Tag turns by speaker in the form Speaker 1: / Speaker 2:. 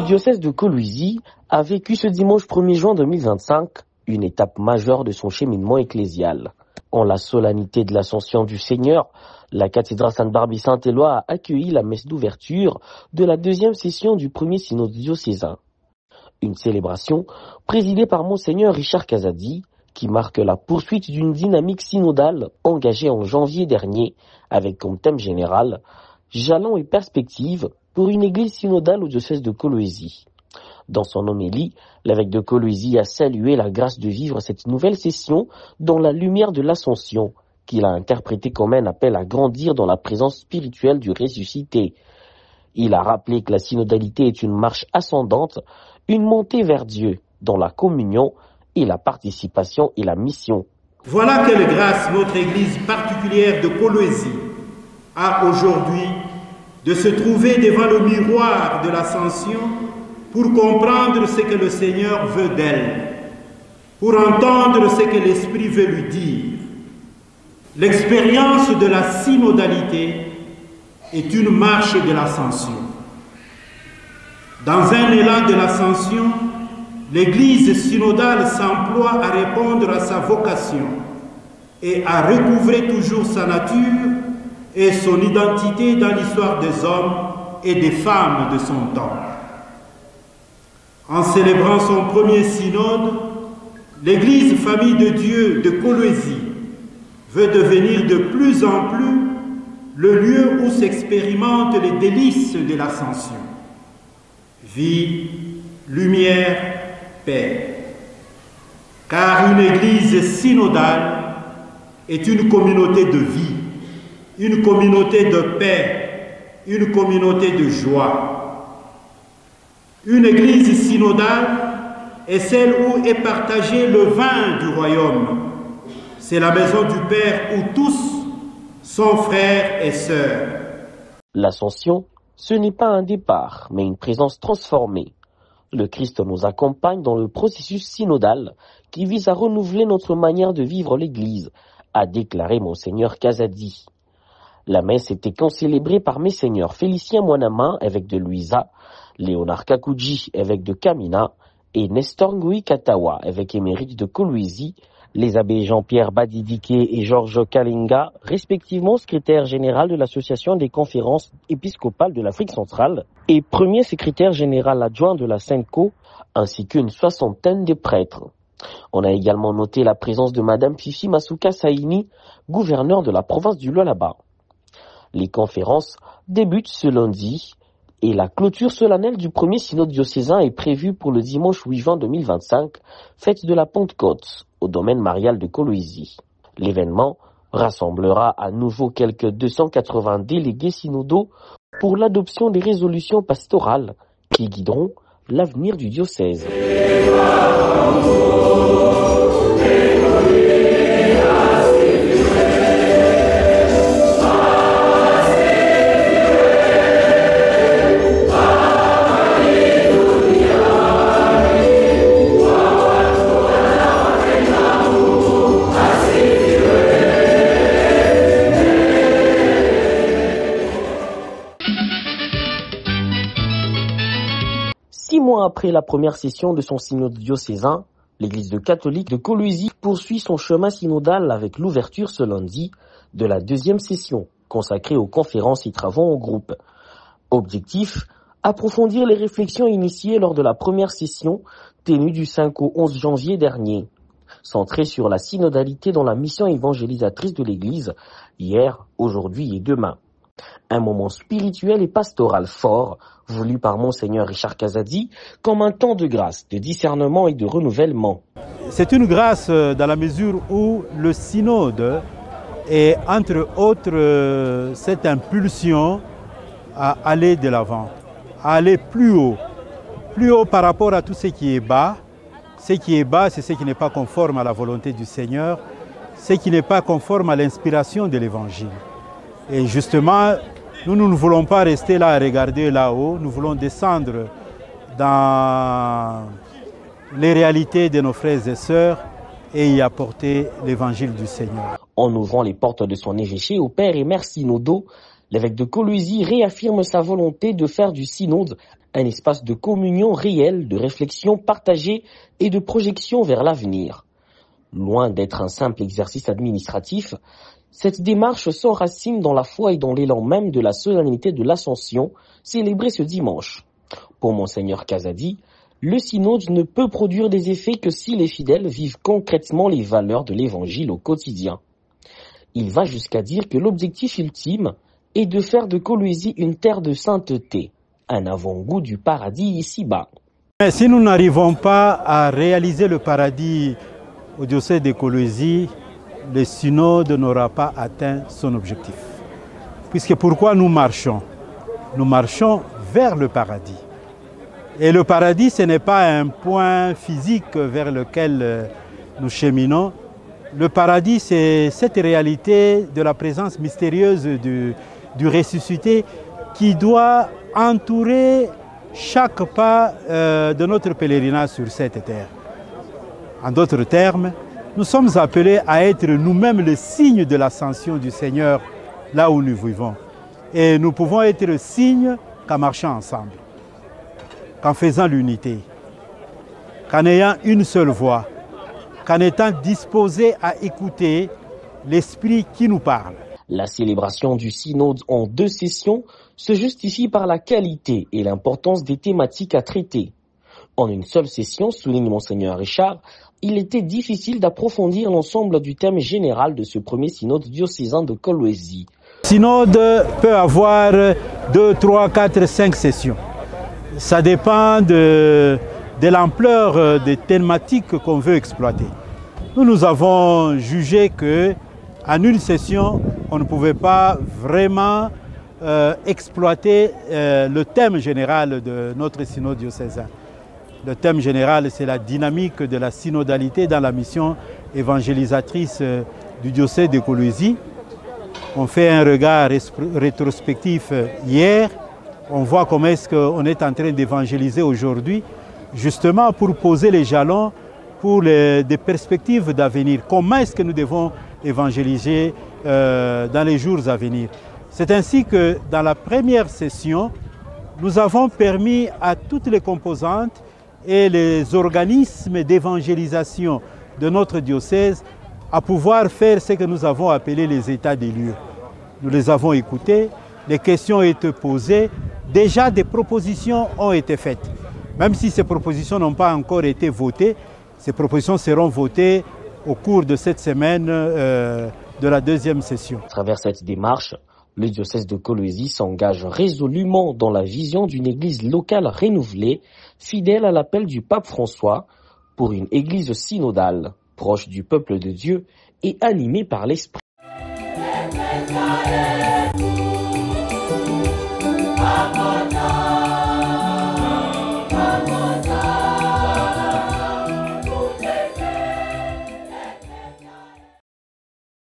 Speaker 1: diocèse de Kolwezi a vécu ce dimanche 1er juin 2025 une étape majeure de son cheminement ecclésial. En la solennité de l'Ascension du Seigneur, la cathédrale Sainte-Barbe Saint-Éloi a accueilli la messe d'ouverture de la deuxième session du premier synode diocésain. Une célébration présidée par Monseigneur Richard Kazadi, qui marque la poursuite d'une dynamique synodale engagée en janvier dernier, avec comme thème général « Jalons et perspectives pour une église synodale au diocèse de Kolwezi ». Dans son homélie, l'évêque de Kolwezi a salué la grâce de vivre cette nouvelle session dans la lumière de l'Ascension, qu'il a interprétée comme un appel à grandir dans la présence spirituelle du ressuscité. Il a rappelé que la synodalité est une marche ascendante, une montée vers Dieu, dans la communion et la participation et la mission.
Speaker 2: Voilà quelle grâce notre Église particulière de Kolwezi a aujourd'hui de se trouver devant le miroir de l'Ascension pour comprendre ce que le Seigneur veut d'elle, pour entendre ce que l'Esprit veut lui dire. L'expérience de la synodalité est une marche de l'Ascension. Dans un élan de l'Ascension, l'Église synodale s'emploie à répondre à sa vocation et à recouvrer toujours sa nature et son identité dans l'histoire des hommes et des femmes de son temps. En célébrant son premier synode, l'Église Famille de Dieu de Kolwezi veut devenir de plus en plus le lieu où s'expérimentent les délices de l'Ascension. Vie, lumière, paix. Car une Église synodale est une communauté de vie, une communauté de paix, une communauté de joie. Une Église synodale est celle où est partagé le vin du royaume. C'est la maison du Père où tous sont frères et sœurs.
Speaker 1: L'Ascension, ce n'est pas un départ, mais une présence transformée. Le Christ nous accompagne dans le processus synodal qui vise à renouveler notre manière de vivre l'Église, a déclaré Monseigneur Kazadi. La messe était concélébrée par Messeigneur Félicien Mwanama, évêque de Luisa, Léonard Kakouji, évêque de Kamina, et Nestor Ngui Katawa, évêque émérite de Kolwezi, les abbés Jean-Pierre Badidike et Georges Kalinga, respectivement secrétaire général de l'Association des conférences épiscopales de l'Afrique centrale et premier secrétaire général adjoint de la SENCO, ainsi qu'une soixantaine de prêtres. On a également noté la présence de Madame Fifi Masuka Saini, gouverneure de la province du Lualaba. Les conférences débutent ce lundi et la clôture solennelle du premier synode diocésain est prévue pour le dimanche 8 juin 2025, fête de la Pentecôte, au domaine marial de Kolwezi. L'événement rassemblera à nouveau quelques 280 délégués synodaux pour l'adoption des résolutions pastorales qui guideront l'avenir du diocèse. Après la première session de son synode diocésain, l'Église catholique de Kolwezi poursuit son chemin synodal avec l'ouverture ce lundi de la deuxième session consacrée aux conférences et travaux en groupe. Objectif, approfondir les réflexions initiées lors de la première session tenue du 5 au 11 janvier dernier, centrée sur la synodalité dans la mission évangélisatrice de l'Église hier, aujourd'hui et demain. Un moment spirituel et pastoral fort, voulu par Monseigneur Richard Kazadi, comme un temps de grâce, de discernement et de renouvellement.
Speaker 3: C'est une grâce dans la mesure où le synode est, entre autres, cette impulsion à aller de l'avant, à aller plus haut par rapport à tout ce qui est bas. Ce qui est bas, c'est ce qui n'est pas conforme à la volonté du Seigneur, ce qui n'est pas conforme à l'inspiration de l'Évangile. Et justement, nous ne voulons pas rester là à regarder là-haut, nous voulons descendre dans les réalités de nos frères et sœurs et y apporter l'évangile du Seigneur.
Speaker 1: En ouvrant les portes de son évêché aux pères et mères synodaux, L'évêque de Kolwezi réaffirme sa volonté de faire du synode un espace de communion réelle, de réflexion partagée et de projection vers l'avenir. Loin d'être un simple exercice administratif, cette démarche s'enracine dans la foi et dans l'élan même de la solennité de l'Ascension, célébrée ce dimanche. Pour Monseigneur Kazadi, le synode ne peut produire des effets que si les fidèles vivent concrètement les valeurs de l'Évangile au quotidien. Il va jusqu'à dire que l'objectif ultime est de faire de Kolwezi une terre de sainteté, un avant-goût du paradis ici-bas.
Speaker 3: Mais si nous n'arrivons pas à réaliser le paradis au diocèse de Kolwezi, le synode n'aura pas atteint son objectif. Puisque pourquoi nous marchons? Nous marchons vers le paradis. Et le paradis, ce n'est pas un point physique vers lequel nous cheminons. Le paradis, c'est cette réalité de la présence mystérieuse du ressuscité qui doit entourer chaque pas de notre pèlerinage sur cette terre. En d'autres termes, nous sommes appelés à être nous-mêmes le signe de l'ascension du Seigneur là où nous vivons. Et nous pouvons être le signe qu'en marchant ensemble, qu'en faisant l'unité, qu'en ayant une seule voix, qu'en étant disposés à écouter l'Esprit qui nous parle.
Speaker 1: La célébration du synode en 2 sessions se justifie par la qualité et l'importance des thématiques à traiter. En une seule session, souligne Monseigneur Richard, il était difficile d'approfondir l'ensemble du thème général de ce premier synode diocésain de Kolwezi.
Speaker 3: Le synode peut avoir 2, 3, 4, 5 sessions. Ça dépend de l'ampleur des thématiques qu'on veut exploiter. Nous avons jugé qu'en une session, on ne pouvait pas vraiment exploiter le thème général de notre synode diocésain. Le thème général, c'est la dynamique de la synodalité dans la mission évangélisatrice du diocèse de Kolwezi. On fait un regard rétrospectif hier. On voit comment est-ce qu'on est en train d'évangéliser aujourd'hui, justement pour poser les jalons pour des perspectives d'avenir. Comment est-ce que nous devons évangéliser dans les jours à venir? C'est ainsi que dans la première session, nous avons permis à toutes les composantes et les organismes d'évangélisation de notre diocèse à pouvoir faire ce que nous avons appelé les états des lieux. Nous les avons écoutés, les questions ont été posées, déjà des propositions ont été faites. Même si ces propositions n'ont pas encore été votées, ces propositions seront votées au cours de cette semaine de la 2e session.
Speaker 1: À travers cette démarche, le diocèse de Kolwezi s'engage résolument dans la vision d'une église locale renouvelée, fidèle à l'appel du pape François, pour une église synodale, proche du peuple de Dieu et animée par l'Esprit.